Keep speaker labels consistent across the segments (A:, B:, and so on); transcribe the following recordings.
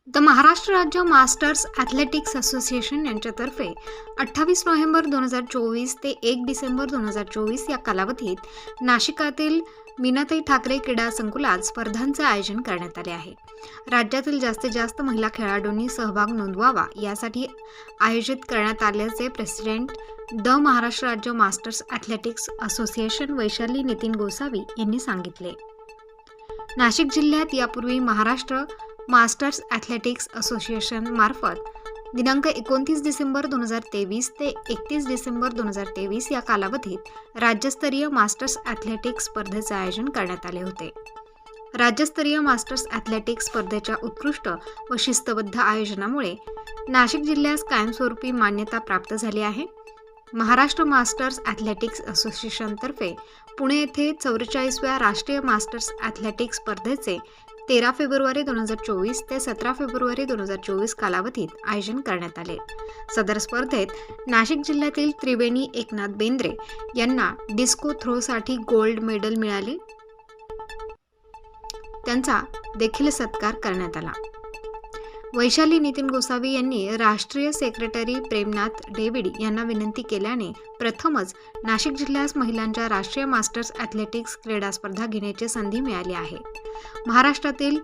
A: The Maharashtra राज्य masters athletics association यांच्यातर्फे 28 November 2024 ते 1 डिसेंबर 2024 या कालावधीत नाशिकातील मीनाताई ठाकरे क्रीडा संकुलात स्पर्धांचे आयोजन करण्यात आले आहे. राज्यातील जास्तीत जास्त महिला खेळाडूंनी सहभाग नोंदवावा यासाठी आयोजित करण्यात आल्याचे प्रेसिडेंट द महाराष्ट्र राज्य masters athletics association Vaishali Nitin Gosavi यांनी सांगितले. नाशिक जिल्ह्यात यापूर्वी महाराष्ट्र मास्टर्स ॲथलेटिक्स असोसिएशन मार्फत दिनांक 29 डिसेंबर 2023 ते 31 डिसेंबर 2023 या कालावधीत राज्यस्तरीय मास्टर्स ॲथलेटिक्स स्पर्धेचे आयोजन करण्यात आले होते. राज्यस्तरीय मास्टर्स ॲथलेटिक्स स्पर्धेच्या उत्कृष्ट व शिस्तबद्ध आयोजनामुळे नाशिक जिल्ह्यास कायमस्वरूपी मान्यता प्राप्त झाली आहे. महाराष्ट्र मास्टर्स ॲथलेटिक्स असोसिएशनतर्फे पुणे येथे 44व्या राष्ट्रीय मास्टर्स ॲथलेटिक्स स्पर्धेचे 13 फेब्रुवारी 2024 ते 17 फेब्रुवारी 2024 कालावधीत आयोजन करण्यात आले. सदर स्पर्धेत नाशिक जिल्ह्यातील त्रिवेणी एकनाथ बेंद्रे यांना डिस्को थ्रोसाठी गोल्ड मेडल मिळाले. त्यांचा देखील सत्कार करण्यात आला. वैशाली नितीन गोसावी यांनी राष्ट्रीय सेक्रेटरी प्रेमनाथ डेव्हिड यांना विनंती केल्याने प्रथमच नाशिक जिल्ह्यास महिलांच्या राष्ट्रीय मास्टर्स ॲथलेटिक्स क्रीडा स्पर्धा घेण्याची संधी मिळाली आहे. महाराष्ट्रातील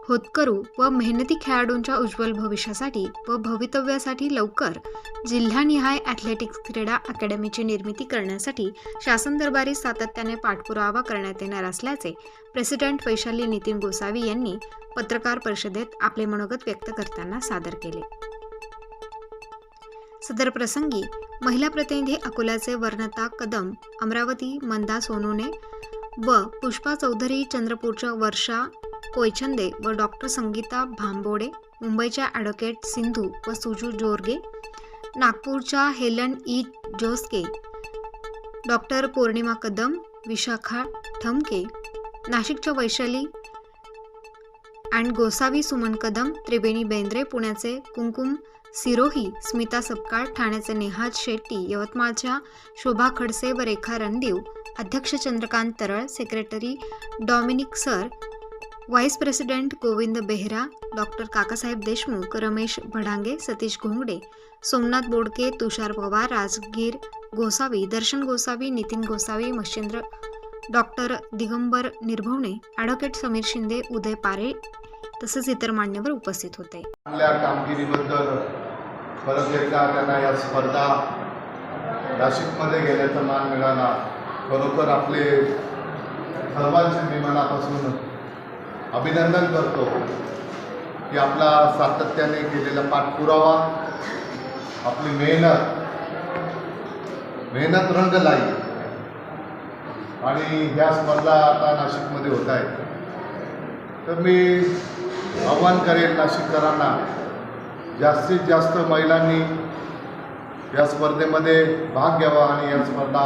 A: होतकरू व मेहनती खेळाडूंच्या उज्ज्वल भविष्यासाठी व भवितव्यासाठी लवकर जिल्हानिहाय ॲथलेटिक्स क्रीडा अकॅडमीची निर्मिती करण्यासाठी शासन दरबारी सातत्याने पाठपुरावा करण्यात येणार असल्याचे प्रेसिडेंट वैशाली नितीन गोसावी यांनी पत्रकार परिषदेत आपले मनोगत व्यक्त करताना सादर केले. सदर प्रसंगी महिला प्रतिनिधी अकोल्याचे वर्णता कदम, अमरावती मंदा सोनोने व पुष्पा चौधरी, चंद्रपूरच्या वर्षा कोयचंदे व डॉक्टर संगीता भांबोडे, मुंबईच्या ॲडव्होकेट सिंधू व सुजू जोरगे, नागपूरच्या हेलन ई जोस्के, डॉक्टर पौर्णिमा कदम, विशाखा ठमके, नाशिकच्या वैशाली अँड गोसावी सुमन कदम, त्रिवेणी बेंद्रे, पुण्याचे कुंकुम सिरोही, स्मिता सपकाळ, ठाण्याचे नेहाज शेट्टी, यवतमाळच्या शोभा खडसे व रेखा रणदीव, अध्यक्ष Chandrakant Taral, secretary Dominic sir, vice president Govind Behera, doctor Kakasaheb Deshmukh, Ramesh Bhadange, Satish Ghongade, Somnath Bodke, Tushar Pawar, Rajgir Gosavi, Darshan Gosavi, Nitin Gosavi, Machhindra, doctor Digambar Nirbhavane, advocate Sameer Shinde, Uday Pare तसेच इतर मान्यवर उपस्थित होते.
B: आपल्या कामगिरीबद्दल परत एकदा त्यांना या स्पर्धा नाशिकमध्ये गेल्याचा मान मिळाला. खरोखर आपले सर्वांचे मी मनापासून अभिनंदन करतो की आपला सातत्याने केलेला पाठपुरावा, आपली मेहनत रंग लाई आणि ह्या स्पर्धा आता नाशिकमध्ये होत आहेत. तर मी आव्हान करेन नाशिककरांना, जास्तीत जास्त महिलांनी या स्पर्धेमध्ये भाग घ्यावा आणि या स्पर्धा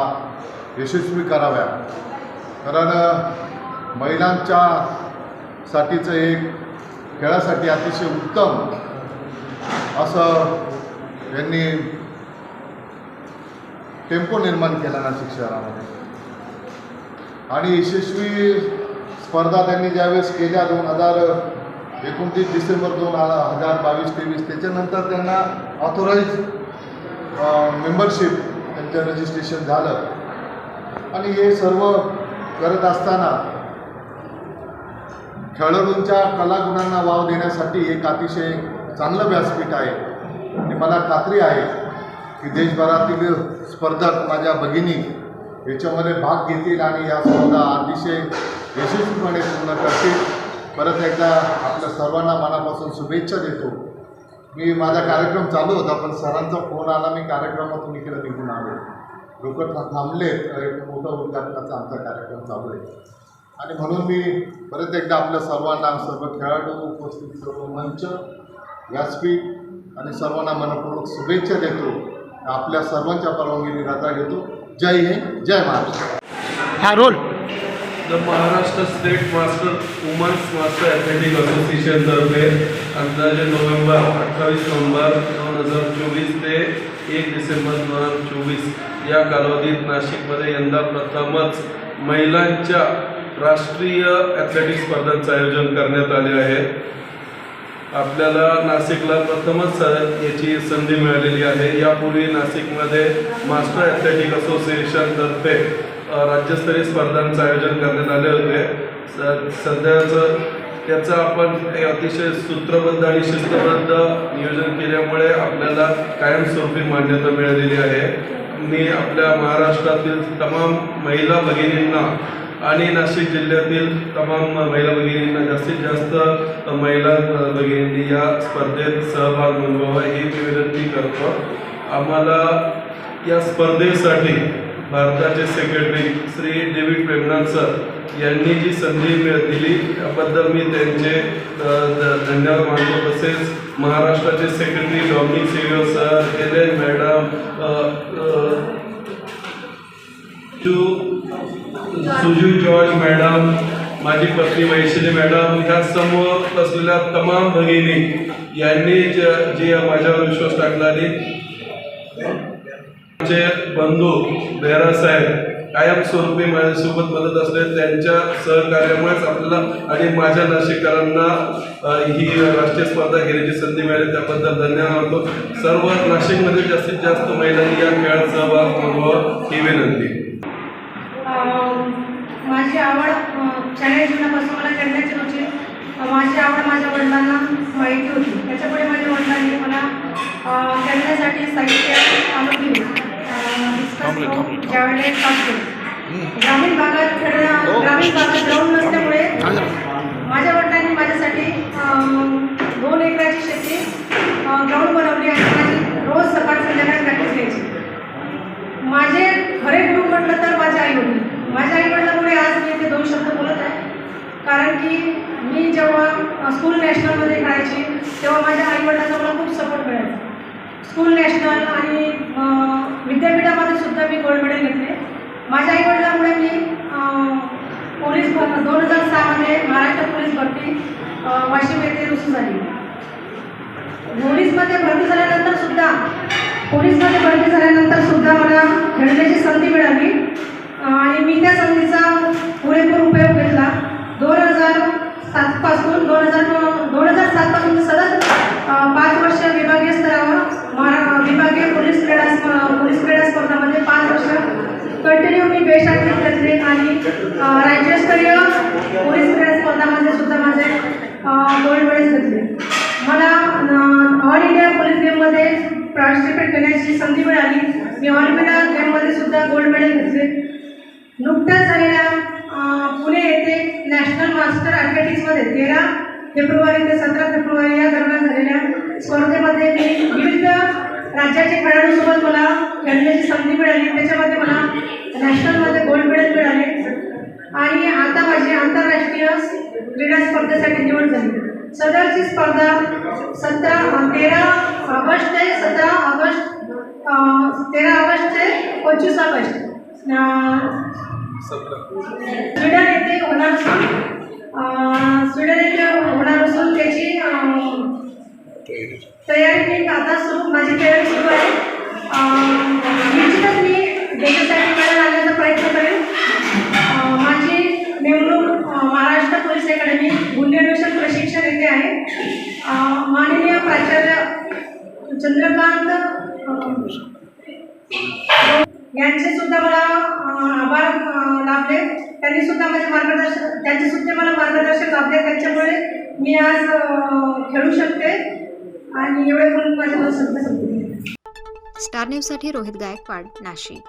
B: यशस्वी कराव्या. कारण महिलांच्या साठीचं एक खेळासाठी अतिशय उत्तम असं यांनी टेम्पो निर्माण केला नाशिक शहरामध्ये आणि यशस्वी स्पर्धा त्यांनी ज्यावेळेस केल्या 2029 डिसेंबर 2022-23 त्याच्यानंतर त्यांना ऑथोराईज मेंबरशिप त्यांचं रजिस्ट्रेशन झालं आणि हे सर्व करत असताना खेळाडूंच्या कलागुणांना वाव देण्यासाठी एक अतिशय चांगलं व्यासपीठ आहे आणि मला खात्री आहे की देशभरातील स्पर्धक माझ्या भगिनी याच्यामध्ये भाग घेतील आणि या स्पर्धा अतिशय यशस्वीपणे पूर्ण करतील. परत एकदा आपल्या सर्वांना मनापासून शुभेच्छा देतो. मी माझा कार्यक्रम चालू होता पण सरांचा फोन आला, मी कार्यक्रमातून इकडे निघून आलो. लोक थांबलेत, एक मोठा उद्घाटनाचा आमचा कार्यक्रम चालू आहे आणि म्हणून मी परत एकदा आपल्या सर्वांना, सर्व खेळाडू, उपस्थित सर्व मंच, व्यासपीठ आणि सर्वांना मनपूर्वक शुभेच्छा देतो. आपल्या सर्वांच्या परवानगीने रजा घेतो. जय हिंद, जय महाराष्ट्र.
C: हा रोल
D: the Maharashtra state master women's master athletic असोसिएशनतर्फे अंदाजे 28 नोव्हेंबर 2024 ते 1 डिसेंबर 2024 या कालावधीत नाशिकमध्ये यंदा प्रथमच महिलांच्या राष्ट्रीय ॲथलेटिक्स स्पर्धांचं आयोजन करण्यात आले आहे. आपल्याला नाशिकला प्रथमच याची संधी मिळालेली आहे. यापूर्वी नाशिकमध्ये मास्टर ॲथलेटिक असोसिएशनतर्फे राज्यस्तरीय स्पर्धांचं आयोजन करण्यात आले होते. सध्याचं त्याचं आपण अतिशय सूत्रबद्ध आणि शिस्तबद्ध नियोजन केल्यामुळे आपल्याला कायमस्वरूपी मान्यता मिळालेली आहे. मी आपल्या महाराष्ट्रातील तमाम महिला भगिनींना आणि नाशिक जिल्ह्यातील तमाम महिला भगिनींना जास्तीत जास्त महिला भगिनींनी या स्पर्धेत सहभाग नोंदवावा ही विनंती करतो. आम्हाला या स्पर्धेसाठी भारताचे secretary Shri David Premnath sir यांनी जी संधी दिली त्याबद्दल मी त्यांचे धन्यवाद मानतो. तसेच महाराष्ट्राचे secretary Dominic Saviour sir, Ellen madam, Suju George madam, माझी पत्नी वैशाली मॅडम, ह्या समोर असलेल्या तमाम भगिनी यांनी जी माझ्यावर विश्वास टाकला आणि माझे बंधू बेहरा साहेब कायमस्वरूपी माझ्यासोबत मदत असले त्यांच्या सहकार्यामुळेच आपल्याला आणि माझ्या नाशिककरांना ही राष्ट्रीय स्पर्धा घेण्याची संधी मिळाली त्याबद्दल धन्यवाद मानतो. सर्व नाशिकमध्ये जास्तीत जास्त महिलांनी या खेळात सहभाग नोंदवावा ही विनंती.
C: माझी आवड शालेय जीवनापासून मला खेळण्याची रुची. माझी आवड माझ्या वडिलांना माहिती होती. त्याच्यामुळे माझ्या वडिलांनी मला खेळण्यासाठी साहित्य आणून दिले. ज्यावेळेस ग्रामीण भागात ग्राउंड नसल्यामुळे माझ्या वडिलांनी माझ्यासाठी 2 एकराची शेती ग्राउंड बनवली आणि माझी रोज सकाळ संध्याकाळी प्रॅक्टिस घ्यायची. माझे खरे गुरु म्हटलं तर माझे आई वडील. माझ्या आई वडिलांमुळे आज मी इथे 2 शब्द बोलत आहे. कारण की मी जेव्हा स्कूल नॅशनलमध्ये खेळायची तेव्हा माझ्या आई वडिलांचा मला खूप सपोर्ट मिळायचा. स्कूल नॅशनल आणि विद्यापीठामध्ये सुद्धा मी गोल्ड मेडल घेतले. माझ्या आई वडिलांमुळे मी पोलीस 2006मध्ये महाराष्ट्र पोलीस भरती वाशिम येथे रुजू झाली. पोलीसमध्ये भरती झाल्यानंतर सुद्धा मला खेळण्याची संधी मिळाली आणि मी त्या संधीचा पुरेपूर उपयोग घेतला. 2007 पासून सतत 5 वर्ष विभागीय स्तरावर विभागीय पोलीस क्रीडा स्पर्धामध्ये 5 वर्ष कंटिन्यू मी बेस्ट ॲथलीट घेतले आणि राज्यस्तरीय पोलीस क्रीडा स्पर्धामध्ये सुद्धा माझे गोल्ड मेडल्स घेतले. मला ऑल इंडिया पोलीस गेममध्ये पार्टिसिपेट करण्याची संधी मिळाली. मी ऑलिम्पिक गेममध्ये सुद्धा गोल्ड मेडल घेतले. नुकत्याच झालेल्या पुणे येथे नॅशनल मास्टर ॲथलेटिक्समध्ये 13 फेब्रुवारी ते 17 फेब्रुवारी या दरम्यान झालेल्या स्पर्धेमध्ये मी विविध राज्याचे खेळाडूंसोबत मला खेळण्याची संधी मिळाली. त्याच्यामध्ये मला नॅशनलमध्ये गोल्ड मेडल मिळाले आणि आता माझी आंतरराष्ट्रीय क्रीडा स्पर्धेसाठी निवड झाली. सदरची स्पर्धा 13 ऑगस्ट ते 25 ऑगस्ट स्वीडन येथे होणार असून त्याची तयारी माझी तयारी सुरू आहे. निश्चितच मी देशासाठी मेडल आणण्याचा प्रयत्न करेन. माझी नेमणूक महाराष्ट्र पोलीस अकॅडमी गुन्हेगार प्रशिक्षण येथे आहे. माननीय प्राचार्य चंद्रकांत यांचे सुद्धा मला आभार लाभले. त्यांनी सुद्धा त्यांचे सुद्धा मला मार्गदर्शन लाभले. त्याच्यामुळे मी आज खेळू शकते आणि एवढे म्हणून माझ्या शब्द संपले.
A: स्टार न्यूजसाठी रोहित गायकवाड, नाशिक.